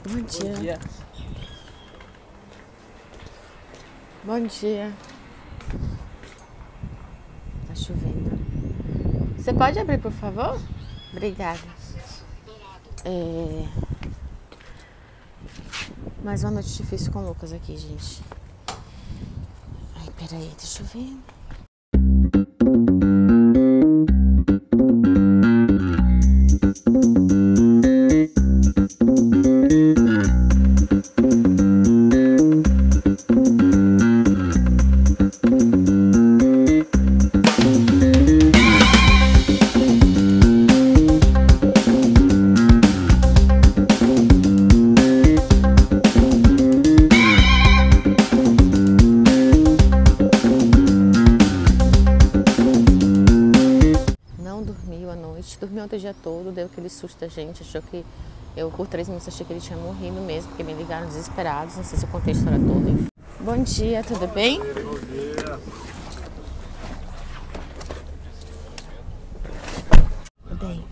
Bom dia. Bom dia. Bom dia. Tá chovendo. Você pode abrir, por favor? Obrigada. Mais uma noite difícil com o Lucas aqui, gente. Ai, peraí, tá chovendo. Dormiu ontem o dia todo, deu aquele susto da gente, achou que eu por 3 minutos achei que ele tinha morrido mesmo, porque me ligaram desesperados, não sei se eu contei a história toda. Enfim. Bom dia, tudo bem? Bom dia. Bem,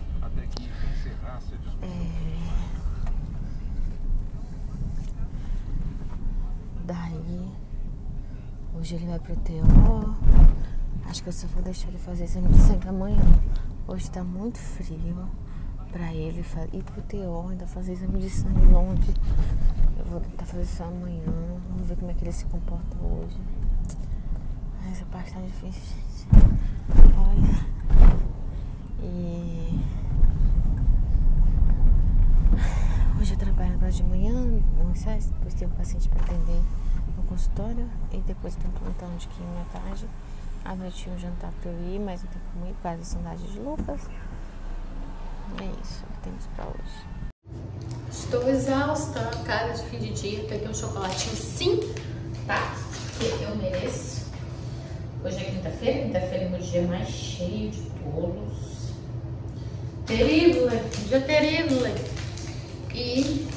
daí hoje ele vai pro TO, acho que eu só vou deixar ele fazer exame de sangue amanhã. Hoje tá muito frio pra ele ir pro TO, ainda fazer exame de sangue longe. Eu vou tentar fazer isso amanhã. Vamos ver como é que ele se comporta hoje. Essa parte tá difícil, gente. Olha. E hoje eu trabalho agora de manhã no excesso, depois tem um paciente pra atender no consultório e depois tem um plantão de quimio à tarde. À noite tinha um jantar pra eu ir, mas não tem como ir por causa da saudade de Lucas. É isso que temos pra hoje. Estou exausta, cara de fim de dia. Peguei um chocolatinho sim, tá? Que eu mereço. Hoje é quinta-feira. Quinta-feira é meu dia mais cheio de bolos. Terrível, dia terrível. E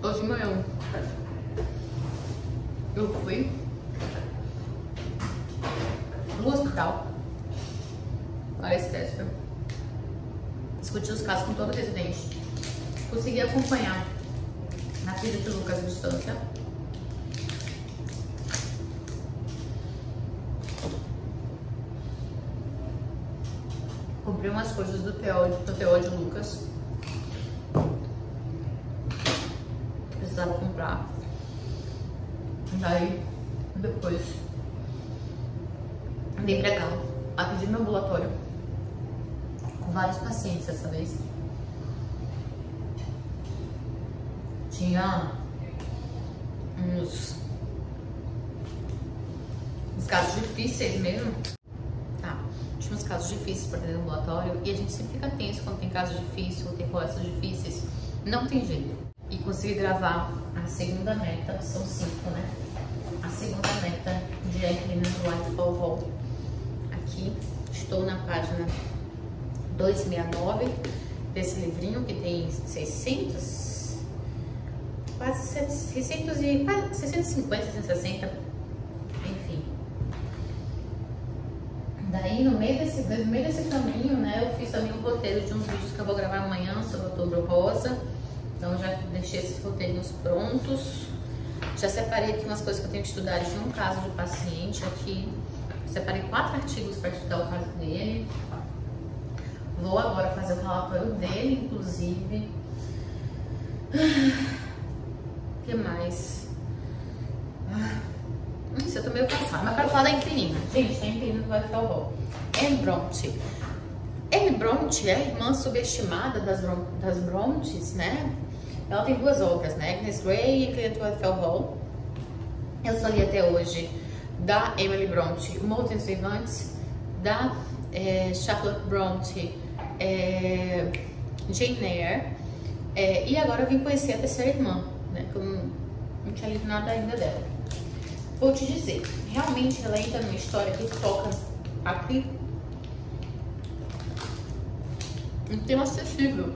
hoje de manhã eu fui no hospital, na Estética, discuti os casos com todo o residente, consegui acompanhar na filha de Lucas à distância. Comprei umas coisas do TO de Lucas. Precisava comprar. Daí, depois, andei pra cá, atendi meu ambulatório com vários pacientes dessa vez. Tinha uns casos difíceis mesmo. Tá, tinha uns casos difíceis para atender no ambulatório e a gente sempre fica tenso quando tem casos difíceis ou tem conversas difíceis. Não tem jeito. E consegui gravar a segunda meta, são 5, né? A segunda meta de Evelyn Whitefall Hall. Aqui estou na página 269 desse livrinho que tem 650, 660, enfim. Daí no meio desse caminho, né, eu fiz também um roteiro de uns vídeos que eu vou gravar amanhã sobre Outubro Rosa. Então já deixei esses roteirinhos prontos. Já separei aqui umas coisas que eu tenho que estudar de um caso de paciente aqui. Separei 4 artigos para estudar o caso dele. Vou agora fazer o relatório dele, inclusive. O que mais? Eu tô meio cansada, mas quero falar da inquilina. Gente, a inquilina do Whitefall Hall. Anne Bronte. Anne Bronte é a irmã subestimada das Brontes, né? Ela tem 2 obras, né? Agnes Grey e Client Whitefall Hall. Eu só li até hoje da Emily Bronte, Mortos Vivantes, da Charlotte Bronte, Jane Eyre, e agora eu vim conhecer a terceira irmã, né? Que eu não tinha lido nada ainda dela. Vou te dizer, realmente ela entra numa história que toca aqui um tema acessível.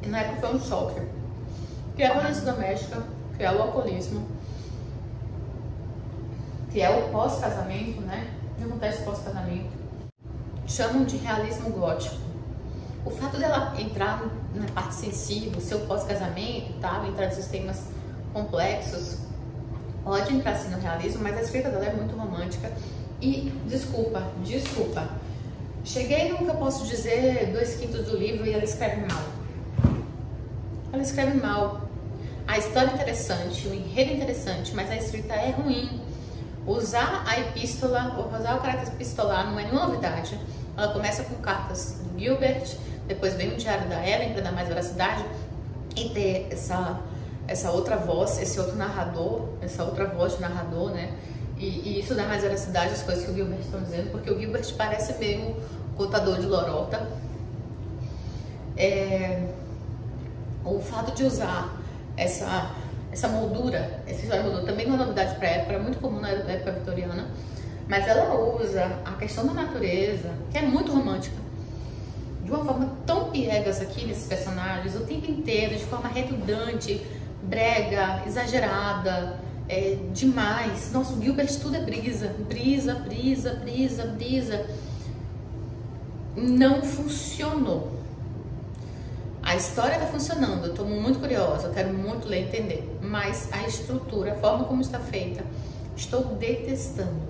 Na época foi um choque, que é a violência doméstica, que é o alcoolismo, que é o pós-casamento, né? O que acontece pós-casamento? Chamam de realismo gótico. O fato dela entrar na parte sensível, seu pós-casamento, tá? Entrar nesses temas complexos, pode entrar assim no realismo, mas a escrita dela é muito romântica. E, desculpa, cheguei no que eu posso dizer 2/5 do livro e ela escreve mal. Ela escreve mal. A história é interessante, o enredo é interessante, mas a escrita é ruim. Usar a epístola, ou usar o caráter epistolar não é nenhuma novidade. Ela começa com cartas do Gilbert, depois vem o diário da Ellen para dar mais veracidade e ter essa outra voz, esse outro narrador, essa outra voz de narrador, né? E isso dá mais veracidade às coisas que o Gilbert está dizendo, porque o Gilbert parece meio contador de lorota. O fato de usar essa moldura, essa história moldura, também não é novidade para a época, era muito comum na época vitoriana, mas ela usa a questão da natureza, que é muito romântica, de uma forma tão piegas aqui nesses personagens, o tempo inteiro, de forma redundante, brega, exagerada, demais. Nossa, o Gilbert tudo é brisa. Não funcionou. A história tá funcionando, eu tô muito curiosa, eu quero muito ler e entender, mas a estrutura, a forma como está feita, estou detestando.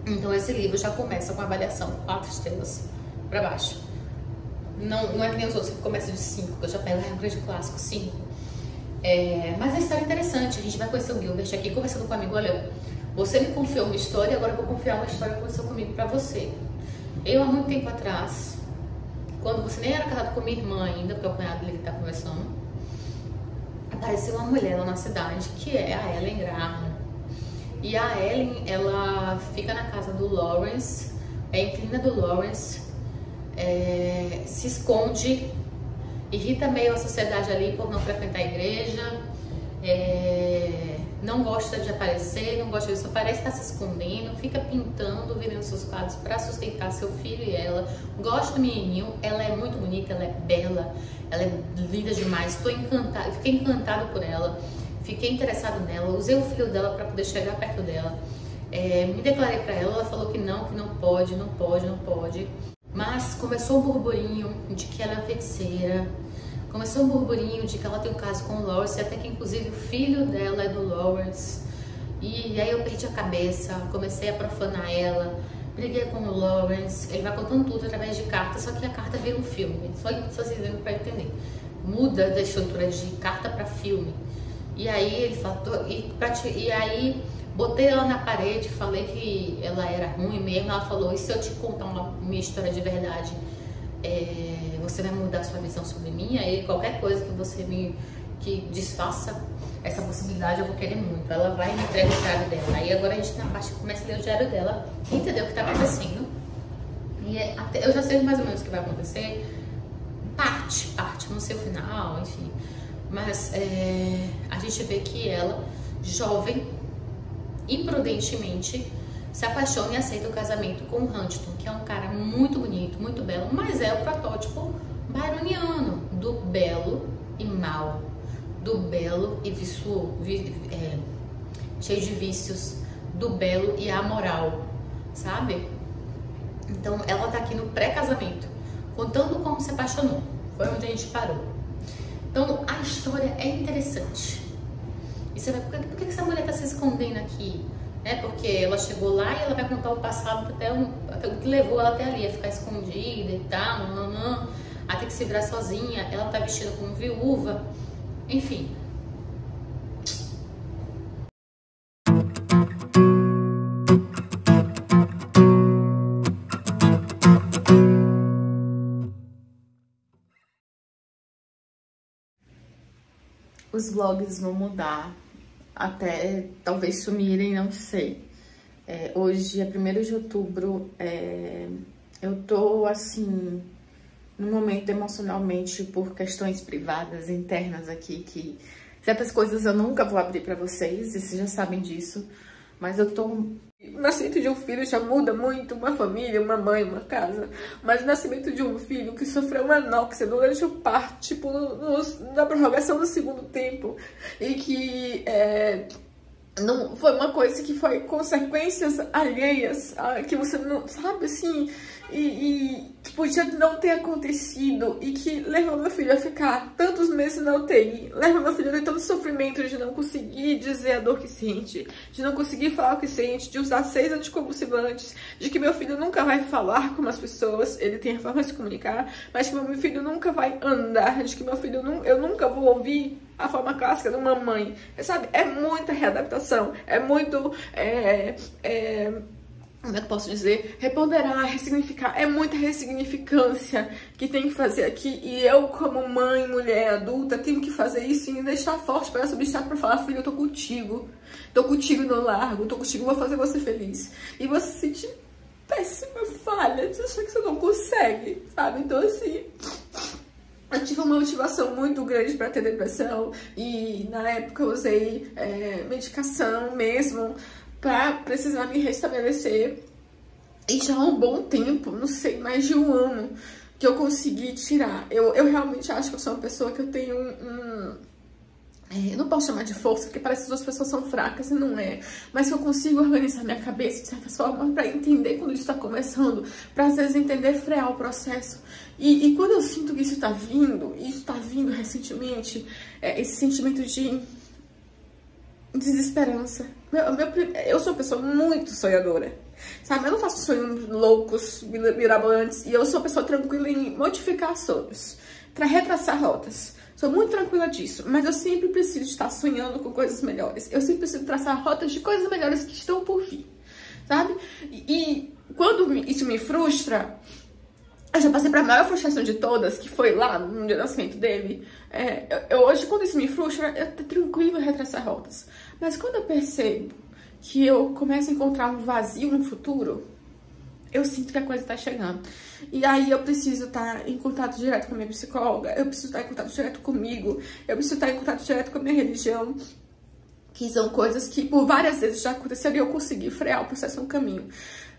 Então esse livro já começa com a avaliação 4 estrelas para baixo. Não é que nem os outros que começam de 5, que eu já pego um grande clássico, 5. Mas a história é interessante, a gente vai conhecer o Gilbert aqui conversando com um amigo. Olha, você me confiou uma história, agora eu vou confiar uma história que aconteceu comigo para você. Eu, há muito tempo atrás, quando você nem era casado com minha irmã ainda, porque é o cunhado dele que tá conversando, apareceu uma mulher lá na cidade, que é a Ellen Graham. E a Ellen, ela fica na casa do Lawrence, é inquilina do Lawrence, se esconde, irrita meio a sociedade ali por não frequentar a igreja, não gosta de aparecer, não gosta disso, parece estar se escondendo, fica pintando, vendendo seus quadros para sustentar seu filho e ela. Gosto do menininho, ela é muito bonita, ela é bela, ela é linda demais, estou encantada, fiquei encantado por ela, fiquei interessado nela, usei o filho dela para poder chegar perto dela, me declarei para ela, ela falou que não pode, mas começou um burburinho de que ela é feiticeira. Começou um burburinho de que ela tem um caso com o Lawrence, até que inclusive o filho dela é do Lawrence. E aí eu perdi a cabeça, comecei a profanar ela, briguei com o Lawrence, ele vai contando tudo através de carta, só que a carta vira um filme, só vocês viram para entender. Muda da estrutura de carta para filme. E aí ele falou, e aí botei ela na parede, falei que ela era ruim mesmo, ela falou, e se eu te contar uma história de verdade? Você vai mudar sua visão sobre mim, aí qualquer coisa que você que desfaça essa possibilidade eu vou querer muito. Ela vai e me entrega o diário dela. Aí agora a gente na parte que começa a ler o diário dela, entender o que tá acontecendo. E eu já sei mais ou menos o que vai acontecer. Parte, não sei o final, enfim. Mas a gente vê que ela, jovem, imprudentemente, se apaixona e aceita o casamento com o Huntington, que é um cara muito bonito, muito belo, mas é o protótipo byroniano do belo e mal, do belo e cheio de vícios, do belo e amoral, sabe? Então ela tá aqui no pré-casamento, contando como se apaixonou, foi onde a gente parou. Então a história é interessante. E você vai, por que essa mulher tá se escondendo aqui? Porque ela chegou lá e ela vai contar o passado até o que levou ela até ali, a ficar escondida e tal, até que se virar sozinha. Ela tá vestida como viúva, enfim. Os vlogs vão mudar. Até talvez sumirem, não sei. Hoje é 1º de outubro, eu tô assim, no momento emocionalmente, por questões privadas, internas aqui, que certas coisas eu nunca vou abrir pra vocês, e vocês já sabem disso, mas eu tô... O nascimento de um filho já muda muito, uma família, uma mãe, uma casa, mas o nascimento de um filho que sofreu uma anóxia durante o parto, tipo, na prorrogação do 2º tempo, e que não foi uma coisa que foi consequências alheias, que você não sabe, assim, e que podia não ter acontecido e que levou meu filho a ficar tantos meses na UTI, leva meu filho a ter tanto sofrimento de não conseguir dizer a dor que sente, de não conseguir falar o que sente, de usar 6 anticonvulsivantes, de que meu filho nunca vai falar como as pessoas, ele tem a forma de se comunicar, mas que meu filho nunca vai andar, de que meu filho eu nunca vou ouvir a forma clássica de uma mãe, sabe? É muita readaptação, é muito, como é que eu posso dizer? Reponderar, ressignificar, é muita ressignificância que tem que fazer aqui, e eu, como mãe, mulher, adulta, tenho que fazer isso e ainda estar forte para subestar, para falar, filho, eu tô contigo no largo, tô contigo, vou fazer você feliz. E você se sente péssima falha, de achar que você não consegue, sabe? Então, assim, eu tive uma motivação muito grande para ter depressão e na época eu usei medicação mesmo para precisar me restabelecer. E já há um bom tempo, não sei, mais de 1 ano que eu consegui tirar. Eu realmente acho que eu sou uma pessoa que eu tenho eu não posso chamar de força, porque parece que as outras pessoas são fracas e não é. Mas que eu consigo organizar minha cabeça de certa forma para entender quando isso está começando, para às vezes entender, frear o processo. E quando eu sinto que isso está vindo recentemente, esse sentimento de desesperança. Eu sou uma pessoa muito sonhadora, sabe? Eu não faço sonhos loucos, mirabolantes, e eu sou uma pessoa tranquila em modificar sonhos, para retraçar rotas. Sou muito tranquila disso, mas eu sempre preciso estar sonhando com coisas melhores. Eu sempre preciso traçar rotas de coisas melhores que estão por vir, sabe? E quando isso me frustra, eu já passei para a maior frustração de todas, que foi lá no dia do nascimento dele. Hoje, quando isso me frustra, eu tô tranquilo em retraçar rotas. Mas quando eu percebo que eu começo a encontrar um vazio no futuro, eu sinto que a coisa tá chegando. E aí eu preciso estar em contato direto com a minha psicóloga, eu preciso estar em contato direto comigo, eu preciso estar em contato direto com a minha religião, que são coisas que por várias vezes já aconteceram e eu consegui frear o processo no caminho.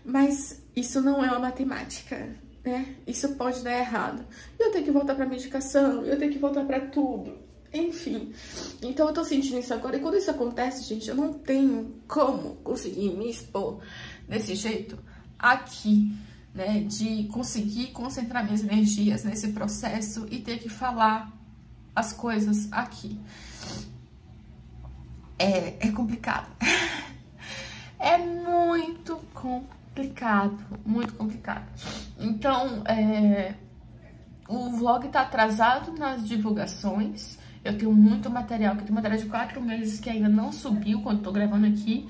Mas isso não é uma matemática, né? Isso pode dar errado. E eu tenho que voltar pra medicação, eu tenho que voltar pra tudo. Enfim, então eu tô sentindo isso agora. E quando isso acontece, gente, eu não tenho como conseguir me expor desse jeito aqui, né, de conseguir concentrar minhas energias nesse processo e ter que falar as coisas aqui. É complicado. É muito complicado, muito complicado. Então, o vlog tá atrasado nas divulgações. Eu tenho muito material, que eu tenho material de 4 meses que ainda não subiu quando tô gravando aqui.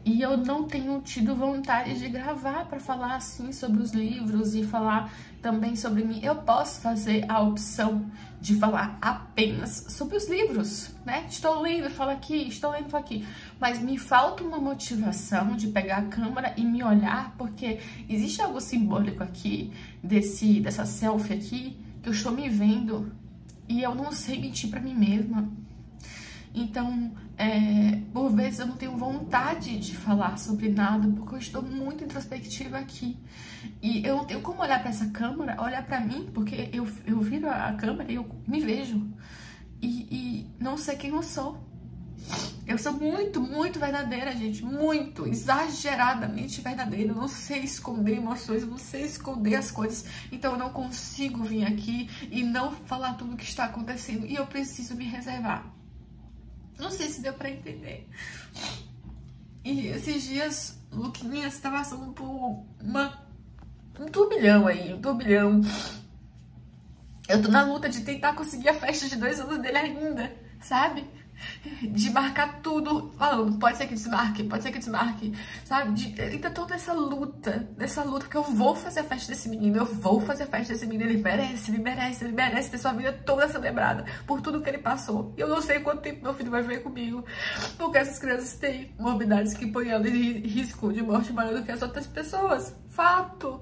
E eu não tenho tido vontade de gravar para falar assim sobre os livros e falar também sobre mim. Eu posso fazer a opção de falar apenas sobre os livros, né? Estou lendo, falo aqui, estou lendo, falo aqui. Mas me falta uma motivação de pegar a câmera e me olhar, porque existe algo simbólico aqui, dessa selfie aqui, que eu estou me vendo e eu não sei mentir para mim mesma. Então, por vezes eu não tenho vontade de falar sobre nada, porque eu estou muito introspectiva aqui. E eu não tenho como olhar para essa câmera, olhar para mim, porque eu viro a câmera e eu me vejo. E não sei quem eu sou. Eu sou muito, muito verdadeira, gente. Muito, exageradamente verdadeira. Eu não sei esconder emoções, eu não sei esconder as coisas. Então eu não consigo vir aqui e não falar tudo o que está acontecendo. E eu preciso me reservar. Não sei se deu pra entender. E esses dias, o Luquinhas estava passando por um turbilhão aí, um turbilhão. Eu tô na luta de tentar conseguir a festa de 2 anos dele ainda, sabe? De marcar tudo, falando, pode ser que desmarque, sabe? Ainda tô nessa luta, porque eu vou fazer a festa desse menino, ele merece ter sua vida toda celebrada por tudo que ele passou. E eu não sei quanto tempo meu filho vai viver comigo, porque essas crianças têm morbidades que põem ela em risco de morte maior do que as outras pessoas. Fato.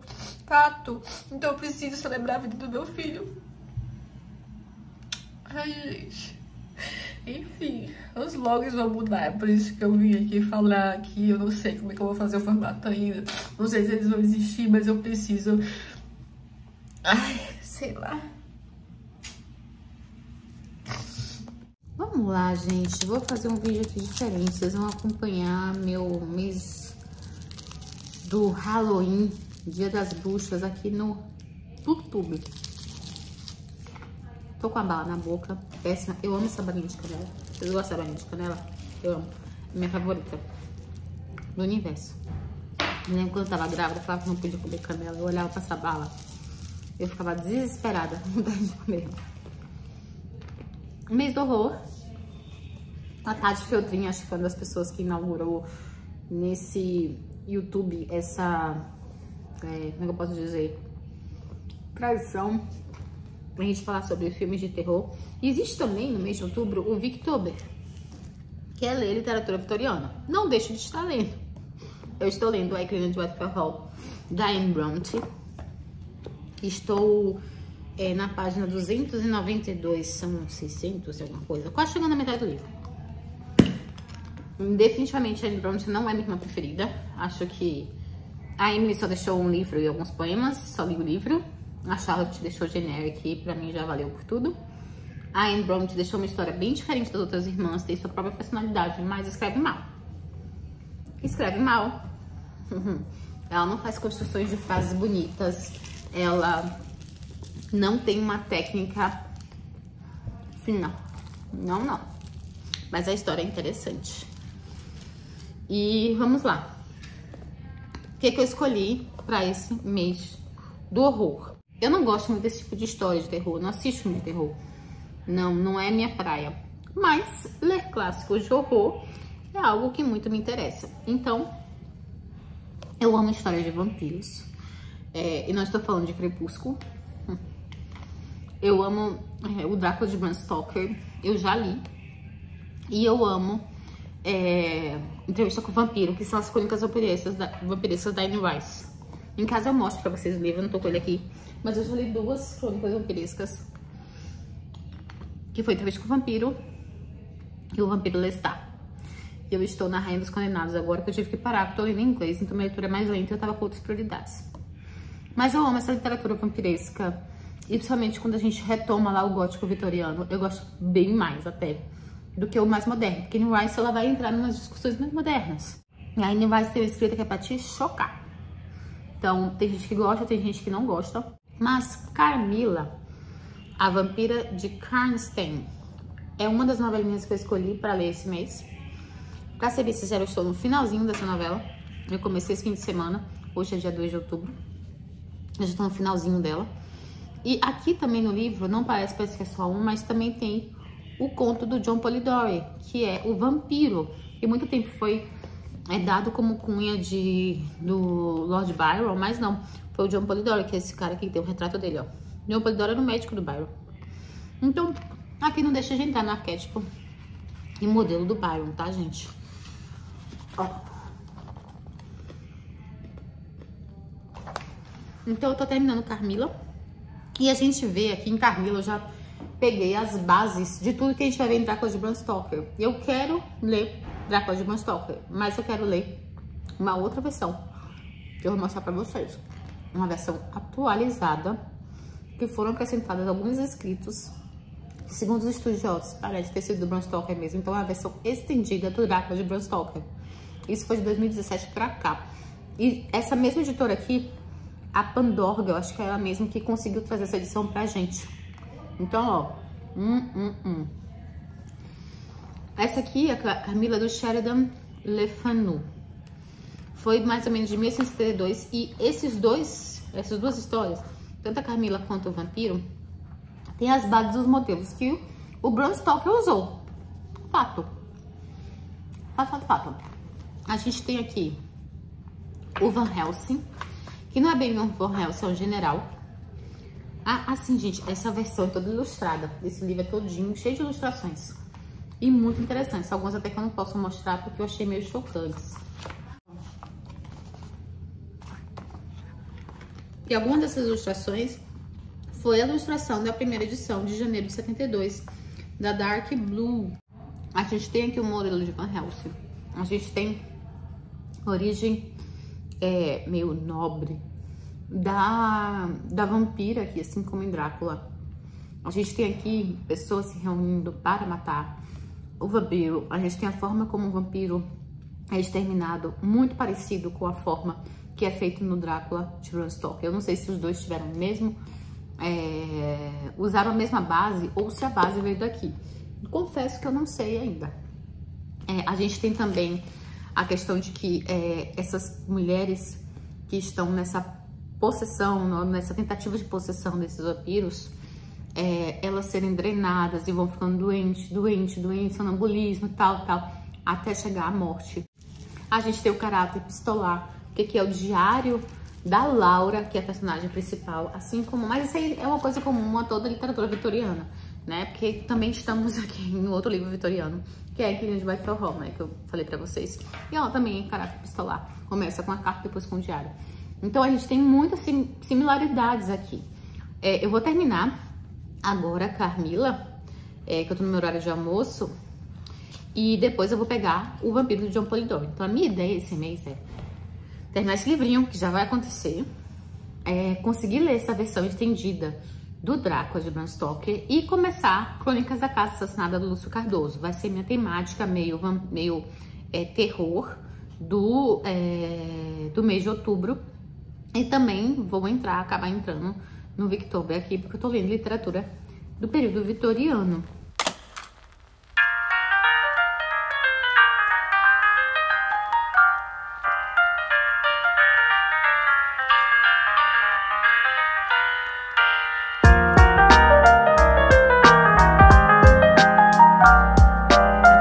Então eu preciso celebrar a vida do meu filho. Ai, gente. Enfim, os vlogs vão mudar, é por isso que eu vim aqui falar que eu não sei como é que eu vou fazer o formato ainda, não sei se eles vão existir, mas eu preciso, sei lá. Vamos lá, gente. Vou fazer um vídeo aqui diferente. Vocês vão acompanhar meu mês do Halloween, Dia das Bruxas, aqui no YouTube. Tô com a bala na boca. Péssima. Eu amo essa balinha de canela. Vocês gostam da balinha de canela? Eu amo. É minha favorita do universo. Eu lembro quando eu tava grávida, eu falava que não podia comer canela. Eu olhava pra essa bala. Eu ficava desesperada, com vontade de comer. Mês do horror. A Tati Feltrin, acho que foi uma das pessoas que inaugurou nesse YouTube essa, como é que eu posso dizer, tradição pra gente falar sobre filmes de terror. E existe também no mês de outubro o Victober, que é ler literatura vitoriana. Não deixo de estar lendo. Eu estou lendo A Crina de Whitehall Hall, da Anne Bronte. Estou na página 292, são 600 e alguma coisa, quase chegando na metade do livro. Definitivamente a Anne Bronte não é minha irmã preferida. Acho que a Emily só deixou um livro e alguns poemas, só li o livro. A Charlotte deixou generic e pra mim já valeu por tudo. A Anne Bronte deixou uma história bem diferente das outras irmãs, tem sua própria personalidade, mas escreve mal. Escreve mal. Ela não faz construções de frases bonitas. Ela não tem uma técnica fina. Não. Mas a história é interessante. E vamos lá. O que eu escolhi para esse mês do horror? Eu não gosto muito desse tipo de história de terror. Não assisto filme de terror. Não é minha praia. Mas ler clássicos de horror é algo que muito me interessa. Então, eu amo histórias de vampiros. E não estou falando de Crepúsculo. Eu amo o Drácula de Bram Stoker. Eu já li. E eu amo Entrevista com o Vampiro, que são as crônicas vampirescas da Anne Rice. Em casa eu mostro pra vocês o livro, eu não tô com ele aqui. Mas eu já li 2 crônicas vampirescas. Que foi Entrevista com o Vampiro e o Vampiro Lestat. Eu estou na Rainha dos Condenados agora, que eu tive que parar, porque eu tô lendo em inglês, então minha leitura é mais lenta e eu tava com outras prioridades. Mas eu amo essa literatura vampiresca, e principalmente quando a gente retoma lá o gótico vitoriano, eu gosto bem mais até do que o mais moderno, porque Anne Rice ela vai entrar em umas discussões mais modernas. E a Anne Rice tem uma escrita que é pra te chocar. Então, tem gente que gosta, tem gente que não gosta. Mas Carmilla, a Vampira de Karnstein, é uma das novelinhas que eu escolhi para ler esse mês. Pra ser bem sincero, eu estou no finalzinho dessa novela. Eu comecei esse fim de semana, hoje é dia 2 de outubro. Eu já estou no finalzinho dela. E aqui também no livro, não parece que é só um, mas também tem o conto do John Polidori, que é o vampiro. E muito tempo foi dado como cunha do Lord Byron, mas não. Foi o John Polidori, que é esse cara aqui que tem o retrato dele, ó. John Polidori era o médico do Byron. Então, aqui não deixa de entrar no arquétipo e modelo do Byron, tá, gente? Ó. Então, eu tô terminando Carmilla. E a gente vê aqui em Carmilla, eu já peguei as bases de tudo que a gente vai ver em Drácula de Bram Stoker. Eu quero ler Drácula de Bram Stoker, mas eu quero ler uma outra versão, que eu vou mostrar pra vocês. Uma versão atualizada, que foram acrescentados alguns escritos, que, segundo os estudiosos, parece ter sido do Bram Stoker mesmo. Então, é a versão estendida do Drácula de Bram Stoker. Isso foi de 2017 pra cá. E essa mesma editora aqui, a Pandorga, eu acho que é ela mesma que conseguiu trazer essa edição pra gente. Então, ó. Essa aqui é a Carmilla do Sheridan Le Fanu. Foi mais ou menos de 1872. E essas duas histórias, tanto a Carmilla quanto o Vampiro, tem as bases dos modelos que o Bram Stoker usou. Fato. A gente tem aqui o Van Helsing, que não é bem um Van Helsing, é um general. Assim, gente, essa versão é toda ilustrada. Esse livro é todinho, cheio de ilustrações. E muito interessantes. Algumas até que eu não posso mostrar, porque eu achei meio chocantes. E alguma dessas ilustrações foi a ilustração da primeira edição de janeiro de 72, da Dark Blue. A gente tem aqui o modelo de Van Helsing. A gente tem origem meio nobre da vampira aqui, assim como em Drácula. A gente tem aqui pessoas se reunindo para matar. o vampiro, a gente tem a forma como o vampiro é exterminado, muito parecido com a forma que é feito no Drácula de Bram Stoker. Eu não sei se os dois tiveram o mesmo, usaram a mesma base ou se a base veio daqui. Confesso que eu não sei ainda. A gente tem também a questão de que essas mulheres que estão nessa possessão, nessa tentativa de possessão desses vampiros, elas serem drenadas e vão ficando doentes, sonambulismo, tal, até chegar à morte. A gente tem o caráter epistolar, que é o diário da Laura, que é a personagem principal, assim como... Mas isso aí é uma coisa comum a toda a literatura vitoriana, né? Porque também estamos aqui em outro livro vitoriano, que é Inquilinos de Byford Hall, né? Que eu falei pra vocês. E ela também é caráter epistolar. Começa com a carta, depois com o diário. Então a gente tem muitas similaridades aqui. Eu vou terminar agora a Carmila, que eu tô no meu horário de almoço, e depois eu vou pegar o Vampiro do John Polidori. Então a minha ideia esse mês é terminar esse livrinho, que já vai acontecer, conseguir ler essa versão estendida do Drácula de Bram Stoker e começar Crônicas da Casa Assassinada do Lúcio Cardoso. Vai ser minha temática meio terror do mês de outubro. E também vou acabar entrando no Victober aqui, porque eu tô lendo literatura do período vitoriano.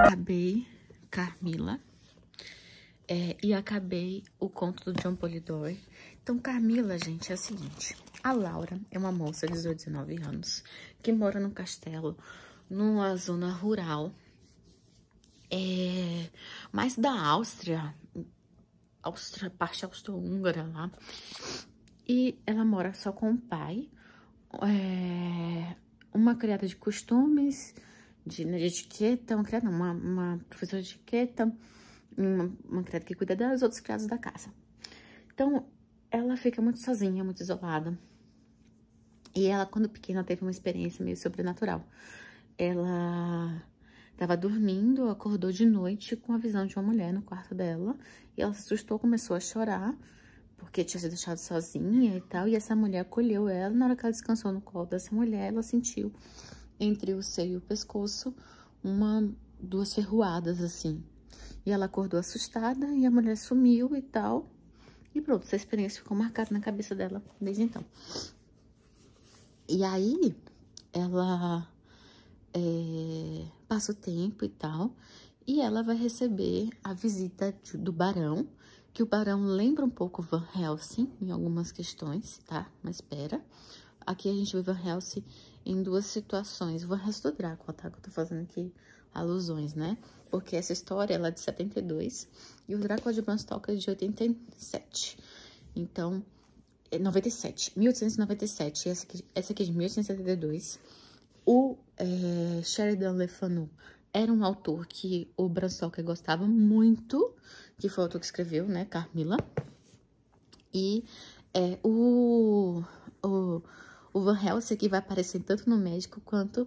Acabei Carmila e acabei o conto do John Polidori. Então, Carmila, gente, é o seguinte. A Laura é uma moça de 18, 19 anos que mora num castelo, numa zona rural, mais da Áustria, parte austro-húngara lá. E ela mora só com o pai, uma criada de costumes, de etiqueta, uma professora de etiqueta, uma criada que cuida dos outros criados da casa. Então, ela fica muito sozinha, muito isolada. E ela, quando pequena, teve uma experiência meio sobrenatural. Ela estava dormindo, acordou de noite com a visão de uma mulher no quarto dela. E ela se assustou, começou a chorar, porque tinha sido deixada sozinha e tal. E essa mulher acolheu ela. Na hora que ela descansou no colo dessa mulher, ela sentiu entre o seio e o pescoço duas ferroadas, assim. E ela acordou assustada e a mulher sumiu e tal. E pronto, essa experiência ficou marcada na cabeça dela desde então. E aí, ela passa o tempo e tal, e ela vai receber a visita do barão, que o barão lembra um pouco Van Helsing em algumas questões, tá? Mas espera. Aqui a gente vê Van Helsing em duas situações. Van Helsing do Drácula, tá? Que eu tô fazendo aqui alusões, né? Porque essa história, ela é de 72 e o Drácula de Bram Stoker é de 87. Então, 1897. Essa aqui é de 1872. O Sheridan Le Fanu era um autor que o Bram Stoker gostava muito, que foi o autor que escreveu, né, Carmila. E o Van Helsing aqui vai aparecer tanto no médico quanto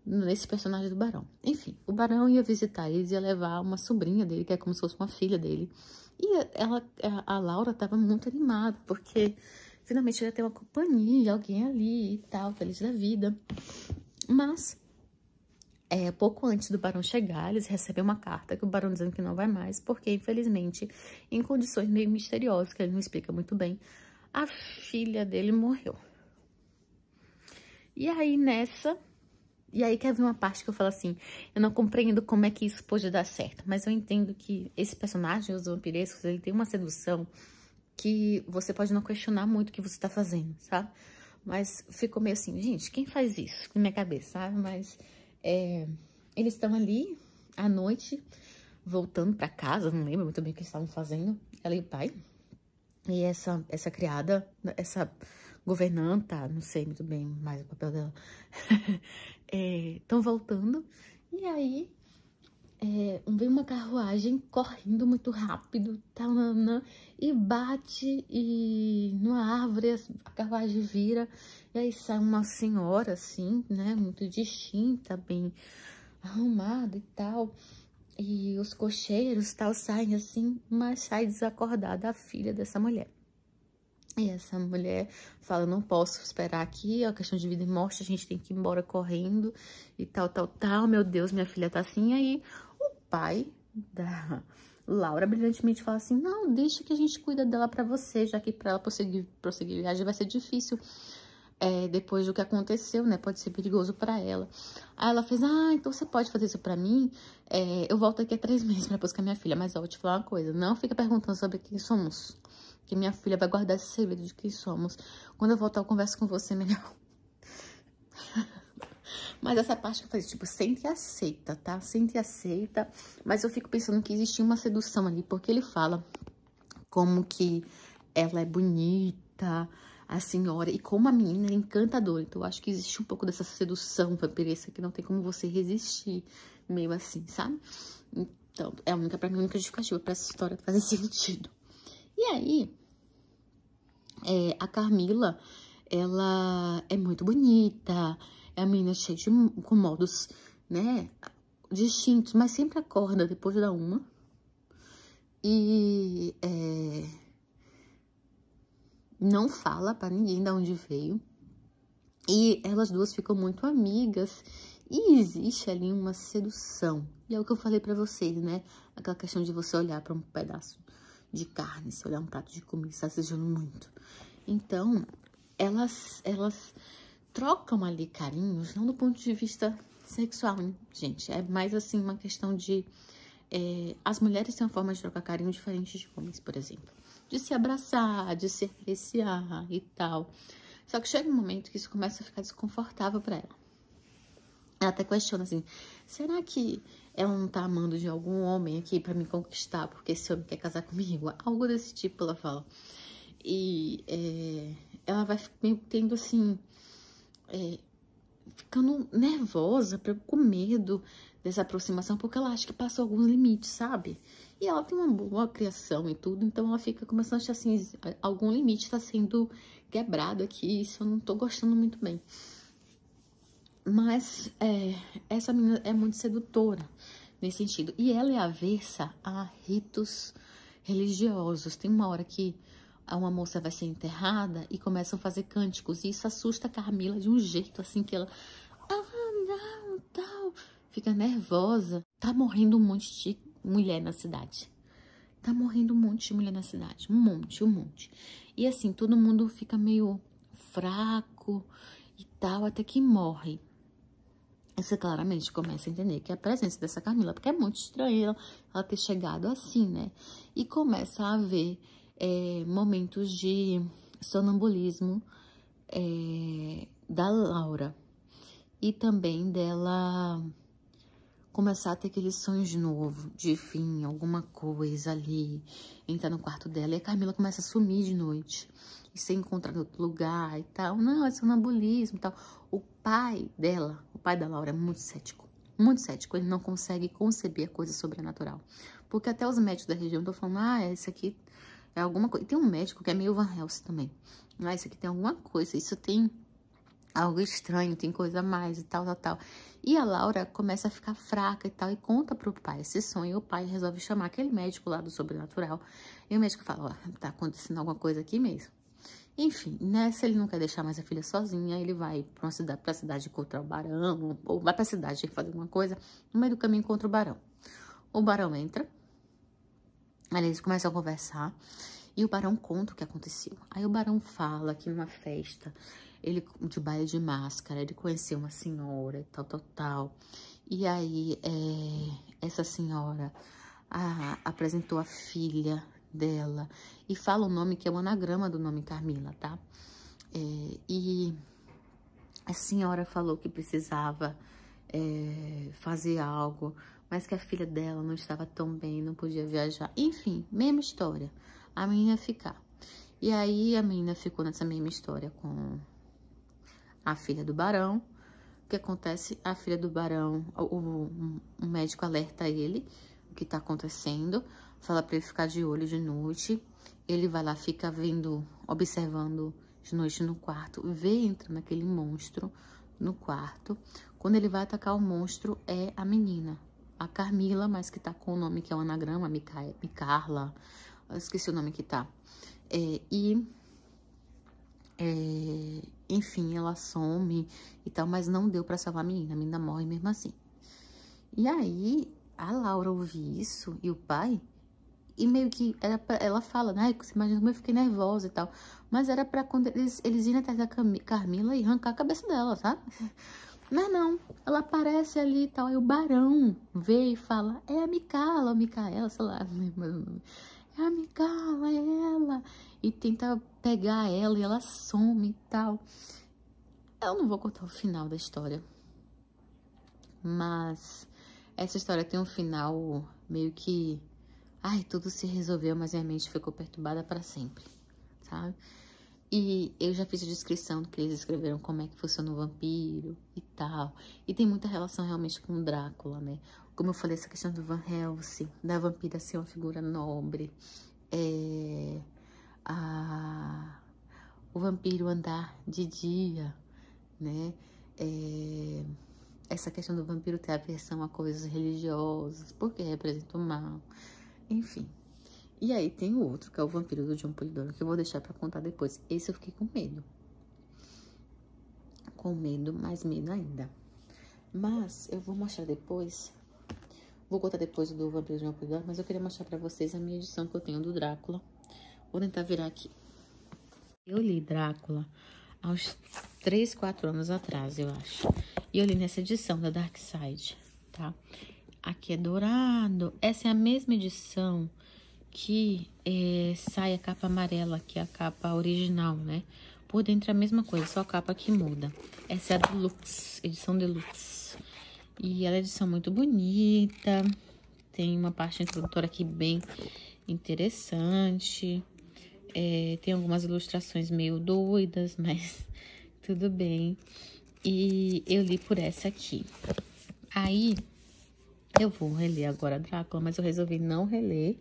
nesse personagem do barão. Enfim, o barão ia visitar eles, ia levar uma sobrinha dele, que é como se fosse uma filha dele. E a Laura estava muito animada, porque finalmente ia ter uma companhia, alguém ali e tal, feliz da vida. Mas, pouco antes do barão chegar, eles recebem uma carta que o barão dizendo que não vai mais, porque, infelizmente, em condições meio misteriosas, que ele não explica muito bem, a filha dele morreu. E aí, E aí quer ver uma parte que eu falo assim, eu não compreendo como é que isso pode dar certo, mas eu entendo que esse personagem, os vampirescos, ele tem uma sedução que você pode não questionar muito o que você tá fazendo, sabe? Mas ficou meio assim, gente, quem faz isso na minha cabeça, sabe? Mas eles estão ali à noite, voltando pra casa, não lembro muito bem o que eles estavam fazendo, ela e o pai. E essa criada, essa governanta, não sei muito bem mais o papel dela, estão voltando. E aí, vem uma carruagem correndo muito rápido, e bate numa árvore, a carruagem vira, e aí sai uma senhora, assim, né, muito distinta, bem arrumado e tal. E os cocheiros tal saem assim, mas sai desacordada a filha dessa mulher. E essa mulher fala, não posso esperar aqui, é uma questão de vida e morte, a gente tem que ir embora correndo e tal, meu Deus, minha filha tá assim. Aí o pai da Laura brilhantemente fala assim, não, deixa que a gente cuida dela pra você, já que pra ela prosseguir a viagem vai ser difícil depois do que aconteceu, né, pode ser perigoso pra ela. Aí ela fez, então você pode fazer isso pra mim? Eu volto daqui a 3 meses pra buscar minha filha, mas ó, vou te falar uma coisa, não fica perguntando sobre quem somos. Que minha filha vai guardar esse segredo de quem somos. Quando eu voltar, eu converso com você melhor. Mas essa parte que eu falei, tipo, sente e aceita, tá? Sente e aceita. Mas eu fico pensando que existia uma sedução ali, porque ele fala como que ela é bonita, a senhora, e como a menina é encantadora. Então, eu acho que existe um pouco dessa sedução vampiresa que não tem como você resistir, meio assim, sabe? Então, é a única, pra mim, a única justificativa pra essa história fazer sentido. E aí, a Carmila, ela é muito bonita, é a menina cheia com modos, né, distintos, mas sempre acorda depois da 1. E não fala pra ninguém de onde veio. E elas duas ficam muito amigas e existe ali uma sedução. E é o que eu falei pra vocês, né, aquela questão de você olhar pra um pedaço de carne, se olhar um prato de comida, está desejando muito. Então, elas trocam ali carinhos, não do ponto de vista sexual, hein, gente. É mais assim uma questão de... as mulheres têm uma forma de trocar carinho diferente de homens, por exemplo. De se abraçar, de se acariciar e tal. Só que chega um momento que isso começa a ficar desconfortável pra ela. Ela até questiona assim, será que ela não tá amando de algum homem aqui pra me conquistar, porque esse homem quer casar comigo? Algo desse tipo, ela fala. E ela vai meio tendo assim, ficando nervosa, com medo dessa aproximação, porque ela acha que passou alguns limites, sabe? E ela tem uma boa criação e tudo, então ela fica começando a achar assim, algum limite tá sendo quebrado aqui, isso eu não tô gostando muito bem. Mas essa menina é muito sedutora nesse sentido. E ela é avessa a ritos religiosos. Tem uma hora que uma moça vai ser enterrada e começam a fazer cânticos. E isso assusta a Carmila de um jeito assim que ela... não, tal. Fica nervosa. Tá morrendo um monte de mulher na cidade. Tá morrendo um monte de mulher na cidade. Um monte. E assim, todo mundo fica meio fraco e tal, até que morre. Você claramente começa a entender que é a presença dessa Carmila, porque é muito estranho ela ter chegado assim, né? E começa a haver momentos de sonambulismo da Laura. E também dela começar a ter aqueles sonhos novos, de enfim, alguma coisa ali, entrar no quarto dela. E a Carmila começa a sumir de noite e ser encontrada em outro lugar e tal. Não, é sonambulismo e tal. O pai da Laura é muito cético. Muito cético. Ele não consegue conceber a coisa sobrenatural. Porque até os médicos da região estão falando, esse aqui é alguma coisa. E tem um médico que é meio Van Helsing também. Isso aqui tem alguma coisa, isso tem algo estranho, tem coisa a mais e tal. E a Laura começa a ficar fraca e tal, e conta pro pai esse sonho. E o pai resolve chamar aquele médico lá do sobrenatural. E o médico fala, tá acontecendo alguma coisa aqui mesmo. Enfim, nessa ele não quer deixar mais a filha sozinha, ele vai pra cidade encontrar o barão, ou vai pra cidade fazer alguma coisa, no meio do caminho encontra o barão. O barão entra, aí eles começam a conversar, e o barão conta o que aconteceu. Aí o barão fala que numa festa, ele de baile de máscara, ele conheceu uma senhora e tal. E aí, essa senhora apresentou a filha dela e fala o nome que é o anagrama do nome Carmila, tá? E a senhora falou que precisava fazer algo, mas que a filha dela não estava tão bem, não podia viajar. Enfim, mesma história. A menina ia ficar. E aí a menina ficou nessa mesma história com a filha do barão. O que acontece? A filha do barão, o médico alerta ele o que tá acontecendo, fala pra ele ficar de olho de noite. Ele vai lá, fica observando de noite no quarto, vê entrando aquele monstro no quarto. Quando ele vai atacar o monstro, é a menina, a Carmila, mas que tá com o nome que é um anagrama, Micarla, eu esqueci o nome que tá. Enfim, ela some e tal, mas não deu pra salvar a menina morre mesmo assim. E aí, a Laura ouve isso, e o pai, e meio que ela fala, né, você imagina como eu fiquei nervosa e tal, mas era pra quando eles irem atrás da Carmila e arrancar a cabeça dela, sabe? Mas não, ela aparece ali e tal, aí o Barão vê e fala, é a Micaela, ou Micaela, sei lá, não lembro mais o nome. É a Micaela, é ela. E tenta pegar ela e ela some e tal. Eu não vou contar o final da história. Mas essa história tem um final meio que... Ai, tudo se resolveu, mas minha mente ficou perturbada para sempre, sabe? E eu já fiz a descrição do que eles escreveram, como é que funciona o vampiro e tal. E tem muita relação realmente com o Drácula, né? Como eu falei, essa questão do Van Helsing, da vampira ser uma figura nobre. O vampiro andar de dia, né? Essa questão do vampiro ter aversão a coisas religiosas, porque representa o mal. Enfim. E aí tem o outro, que é o vampiro do John Polidoro, que eu vou deixar pra contar depois. Esse eu fiquei com medo. Com medo, mais medo ainda. Mas eu vou mostrar depois. Vou contar depois do vampiro do John Polidoro, mas eu queria mostrar pra vocês a minha edição que eu tenho do Drácula. Vou tentar virar aqui. Eu li Drácula há uns 3, 4 anos atrás, eu acho. E eu li nessa edição da Dark Side, tá? Aqui é dourado. Essa é a mesma edição que sai a capa amarela, que é a capa original, né? Por dentro é a mesma coisa, só a capa que muda. Essa é a Deluxe, edição Deluxe. E ela é edição muito bonita. Tem uma parte introdutória aqui bem interessante. Tem algumas ilustrações meio doidas, mas tudo bem. E eu li por essa aqui. Aí, eu vou reler agora Drácula, mas eu resolvi não reler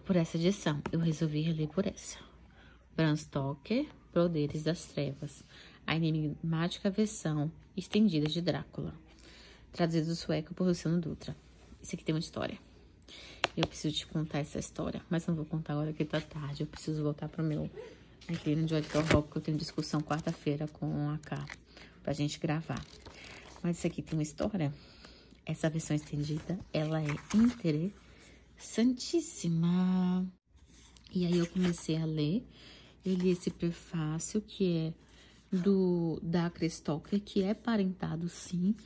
por essa edição. Eu resolvi reler por essa. Bram Stoker, Poderes das Trevas. A enigmática versão estendida de Drácula. Traduzido do sueco por Luciano Dutra. Isso aqui tem uma história. Eu preciso te contar essa história, mas não vou contar agora que tá tarde. Eu preciso voltar pro meu inclino de Editor Rock, porque eu tenho discussão quarta-feira com a K pra gente gravar. Mas isso aqui tem uma história. Essa versão estendida, ela é interessantíssima. E aí eu comecei a ler. Eu li esse prefácio, que é da Chris Stoker, que é parentado, sim,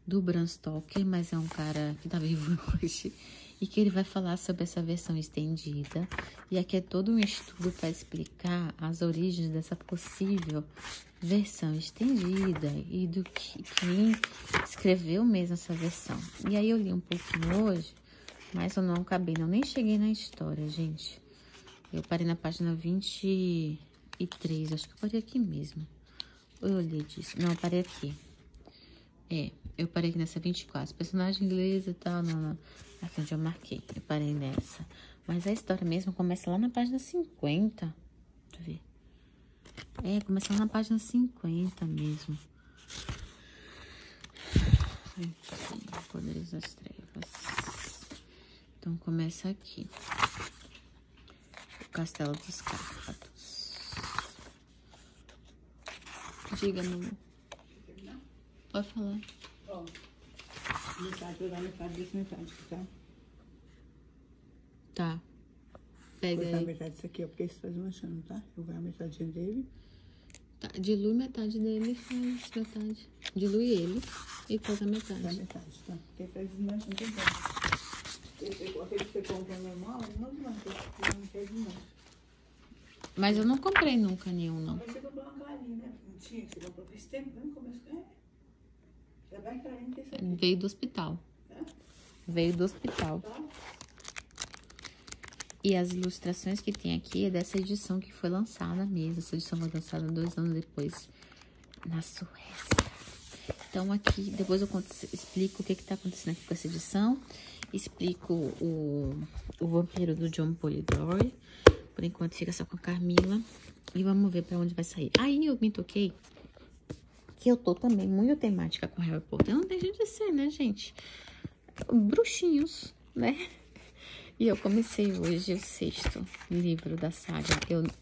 do Bram Stoker, mas é um cara que tá vivo hoje. E que ele vai falar sobre essa versão estendida. E aqui é todo um estudo para explicar as origens dessa possível versão estendida e do que quem escreveu mesmo essa versão. E aí eu li um pouquinho hoje, mas eu não acabei, não, nem cheguei na história, gente. Eu parei na página 23, acho que eu parei aqui mesmo. Ou eu li disso? Não, eu parei aqui. Eu parei aqui nessa 24. Personagem inglesa e tal, não. Aqui onde eu marquei. Eu parei nessa. Mas a história mesmo começa lá na página 50. Deixa eu ver. Começa lá na página 50 mesmo. Aqui, Poderes das Trevas. Então começa aqui. O Castelo dos Cárpatos. Diga, meu amor. Pode falar. Ó, metade, vou dar metade desse metade, tá? Tá. Pega Vou dar aí. metade disso aqui, ó, porque isso faz manchando, tá? Eu vou dar metade dele. Tá. Dilui metade dele e faz metade. Dilui ele e faz a metade. Dá metade, tá? Porque faz desmanchando também. Aquele que você compra normal, não desmancha, não quer desmancha. Mas eu não comprei nunca nenhum, não. Mas você comprou uma carinha, né? Não tinha, você comprou esse tempo, não começou. Já vai carinha que isso aqui. Veio do hospital. Veio do hospital. E as ilustrações que tem aqui é dessa edição que foi lançada mesmo. Essa edição foi lançada 2 anos depois na Suécia. Então aqui, depois eu explico o que tá acontecendo aqui com essa edição. Explico o vampiro do John Polidori. Por enquanto fica só com a Carmila. E vamos ver pra onde vai sair. Aí eu me toquei que eu tô também muito temática com Harry Potter. Não deixa de ser, né, gente? Bruxinhos, né? E eu comecei hoje o 6º livro da saga.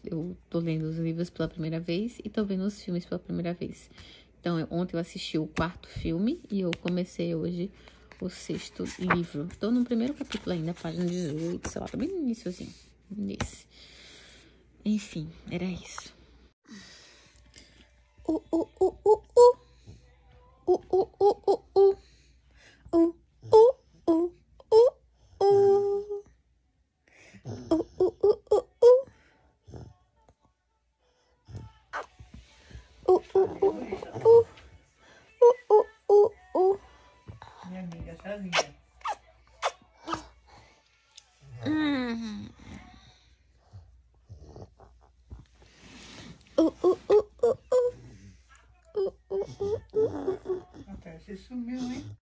Eu tô lendo os livros pela primeira vez e tô vendo os filmes pela primeira vez. Então, ontem eu assisti o 4º filme e eu comecei hoje o 6º livro. Tô no primeiro capítulo ainda, página 18, sei lá, tá bem no iniciozinho. Nesse. Enfim, era isso. Minha amiga, sozinha.